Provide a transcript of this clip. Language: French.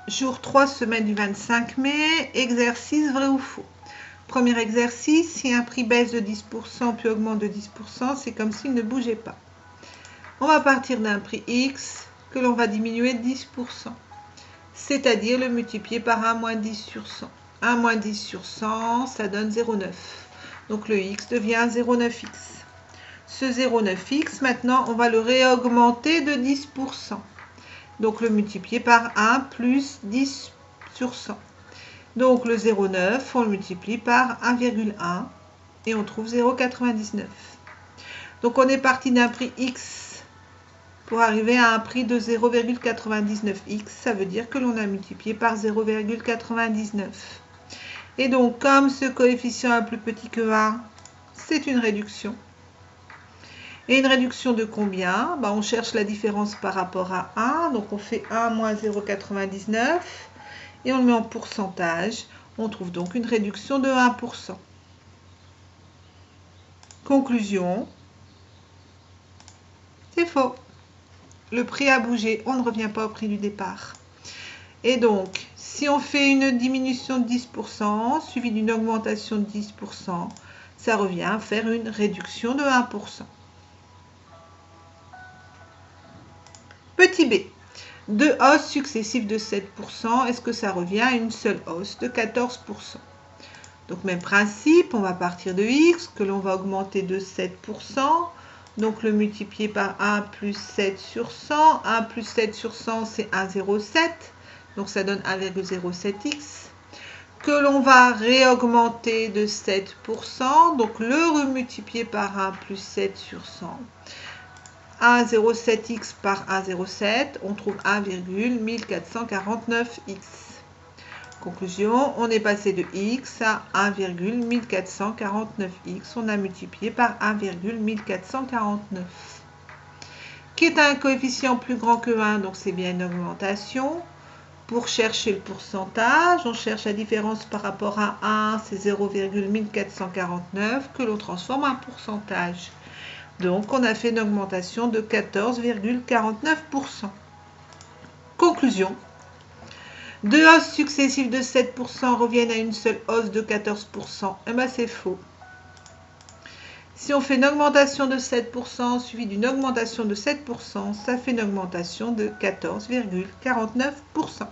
Jour 3, semaine du 25 mai, exercice vrai ou faux. Premier exercice, si un prix baisse de 10% puis augmente de 10%, c'est comme s'il ne bougeait pas. On va partir d'un prix X que l'on va diminuer de 10%, c'est-à-dire le multiplier par 1 moins 10 sur 100. 1 moins 10 sur 100, ça donne 0,9. Donc le X devient 0,9X. Ce 0,9X, maintenant, on va le réaugmenter de 10%. Donc le multiplier par 1 plus 10 sur 100. Donc le 0,9, on le multiplie par 1,1 et on trouve 0,99. Donc on est parti d'un prix X pour arriver à un prix de 0,99X. Ça veut dire que l'on a multiplié par 0,99. Et donc comme ce coefficient est plus petit que 1, c'est une réduction. Et une réduction de combien? On cherche la différence par rapport à 1. Donc on fait 1 moins 0,99 et on le met en pourcentage. On trouve donc une réduction de 1%. Conclusion, c'est faux. Le prix a bougé, on ne revient pas au prix du départ. Et donc, si on fait une diminution de 10% suivie d'une augmentation de 10%, ça revient à faire une réduction de 1%. Petit b, deux hausses successives de 7%, est-ce que ça revient à une seule hausse de 14%? Donc même principe, on va partir de X que l'on va augmenter de 7%. Donc le multiplier par 1 plus 7 sur 100. 1 plus 7 sur 100, c'est 1,07. Donc ça donne 1,07X. Que l'on va réaugmenter de 7%. Donc le remultiplier par 1 plus 7 sur 100. 1,07x par 1,07, on trouve 1,1449x. Conclusion, on est passé de x à 1,1449x. On a multiplié par 1,1449. Qui est un coefficient plus grand que 1, donc c'est bien une augmentation. Pour chercher le pourcentage, on cherche la différence par rapport à 1, c'est 0,1449 que l'on transforme en pourcentage. Donc, on a fait une augmentation de 14,49%. Conclusion. Deux hausses successives de 7% reviennent à une seule hausse de 14%. Eh bien, c'est faux. Si on fait une augmentation de 7% suivie d'une augmentation de 7%, ça fait une augmentation de 14,49%.